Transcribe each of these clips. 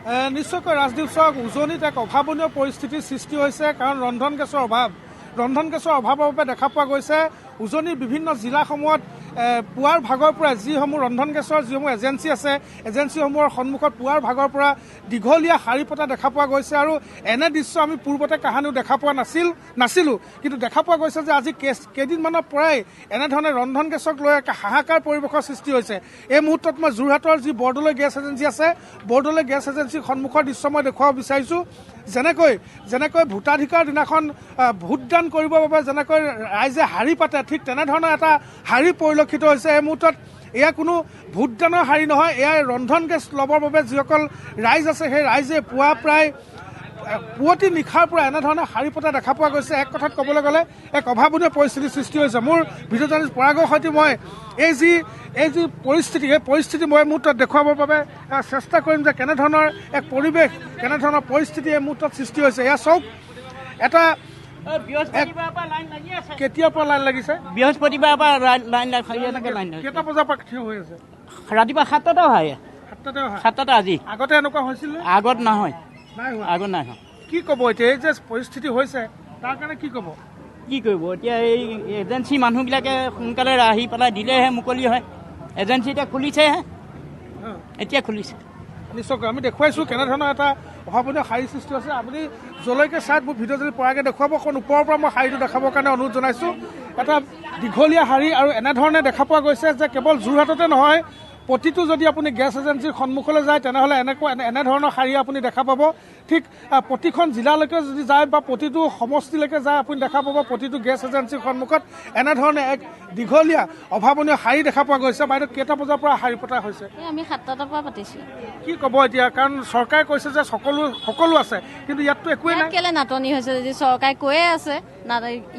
নিশ্চয়কৈ ৰাজদীপ চাওক, উজনিত এক অভাৱনীয় পৰিস্থিতিৰ সৃষ্টি হৈছে, কাৰণ ৰন্ধন গেছৰ অভাৱ। ৰন্ধন গেছৰ অভাৱৰ বাবে দেখা পোৱা গৈছে উজনিৰ বিভিন্ন জিলাসমূহত পুৱাৰ ভাগৰ পৰা যিসমূহ ৰন্ধন গেছৰ যিসমূহ এজেঞ্চি আছে, এজেঞ্চিসমূহৰ সন্মুখত পুৱাৰ ভাগৰ পৰা দীঘলীয়া শাৰী পতা দেখা পোৱা গৈছে। আৰু এনে দৃশ্য আমি পূৰ্বতে কাহানিও দেখা পোৱা নাছিলোঁ, কিন্তু দেখা পোৱা গৈছে যে আজি কেইদিনমানৰ পৰাই এনেধৰণে ৰন্ধন গেছক লৈ এক হাহাকাৰ পৰিৱেশৰ সৃষ্টি হৈছে। এই মুহূৰ্তত মই যোৰহাটৰ যি বৰদলৈ গেছ এজেঞ্চি আছে, বৰদলৈ গেছ এজেঞ্চিৰ সন্মুখৰ দৃশ্য মই দেখুৱাব বিচাৰিছোঁ। যেনেকৈ ভোটাধিকাৰ দিনাখন ভোটদান কৰিবৰ বাবে যেনেকৈ ৰাইজে শাৰী পাতে, ঠিক তেনেধৰণৰ এটা শাৰী পৰিলক্ষিত হৈছে। এই মুহূৰ্তত এয়া কোনো ভোটদানৰ শাৰী নহয়, এয়া ৰন্ধন গেছ ল'বৰ বাবে যিসকল ৰাইজ আছে সেই ৰাইজে পুৱতি নিশাৰ পৰা এনেধৰণে শাৰী পতা দেখা পোৱা গৈছে। এক কথাত ক'বলৈ গ'লে এক অভাৱনীয় পৰিস্থিতিৰ সৃষ্টি হৈছে। মোৰ ভিডিঅ' জাৰ্নেলিষ্ট পৰাগৰ সৈতে মই এই যি পৰিস্থিতি, এই পৰিস্থিতি মই মুহূৰ্তত দেখুৱাবৰ বাবে চেষ্টা কৰিম যে কেনেধৰণৰ এক পৰিৱেশ, কেনেধৰণৰ পৰিস্থিতি এই মুহূৰ্তত সৃষ্টি হৈছে। এয়া চাওক, এটা কেতিয়াৰ পৰা লাইন লাগিছে? বৃহস্পতিবাৰৰ পৰা লাইন কেইটা বজাৰ পৰা থিয় হৈ আছে? ৰাতিপুৱা 7টাতে হয়। 7টাতে আজি। আগতে এনেকুৱা হৈছিল? আগত নহয়, নাই হোৱা। আগত নাই হোৱা। কি ক'ব এতিয়া এই যে পৰিস্থিতি হৈছে তাৰ কাৰণে কি ক'ব? কি কৰিব এতিয়া? এই এজেঞ্চি মানুহবিলাকে সোনকালে আহি পেলাই দিলেহে মুকলি হয়। এজেঞ্চি এতিয়া খুলিছেহে, এতিয়া খুলিছে। নিশ্চয়কৈ আমি দেখুৱাইছোঁ কেনেধৰণৰ এটা অভাৱনীয় শাৰী সৃষ্টি হৈছে। আপুনি যলৈকে চাই মোৰ ভিডিঅ' যদি পৰাকৈ দেখুৱাব, অকণ ওপৰৰ পৰা মই শাৰীটো দেখাবৰ কাৰণে অনুৰোধ জনাইছোঁ। এটা দীঘলীয়া শাৰী, আৰু এনেধৰণে দেখা পোৱা গৈছে যে কেৱল যোৰহাটতে নহয়, প্ৰতিটো যদি আপুনি গেছ এজেঞ্চিৰ সন্মুখলৈ যায় তেনেহ'লে এনেধৰণৰ শাৰী আপুনি দেখা পাব। ঠিক প্ৰতিখন জিলালৈকে যদি যায় বা প্ৰতিটো সমষ্টিলৈকে যায় আপুনি দেখা পাব প্ৰতিটো গেছ এজেঞ্চিৰ সন্মুখত এনেধৰণে এক দীঘলীয়া অভাৱনীয় শাৰী দেখা পোৱা গৈছে। বাইদেউ, কেইটা বজাৰ পৰা শাৰী পতা হৈছে? আমি 7টাৰ পৰা পাতিছোঁ। কি ক'ব এতিয়া? কাৰণ চৰকাৰে কৈছে যে সকলো আছে, কিন্তু ইয়াততো একোৱেই নাই। কেলে নাটনি হৈছে যদি চৰকাৰে কৈয়ে আছে?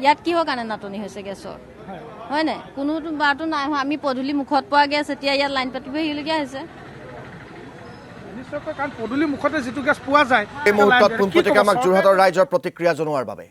ইয়াত কিহৰ কাৰণে নাটনি হৈছে গেছৰ? হয় নাই? কোনোতো বাৰটো নাই হোৱা। আমি পদূলি মুখত পোৱা গেছ, এতিয়া ইয়াত লাইন পাতিব আহিবলগীয়া হৈছে। নিশ্চয়কৈ, কাৰণ পদূলি মুখতে যিটো গেছ পোৱা যায়। এই মুহূৰ্তত পোনপটীয়াকৈ আমাক যোৰহাটৰ ৰাইজৰ প্ৰতিক্ৰিয়া জনোৱাৰ বাবে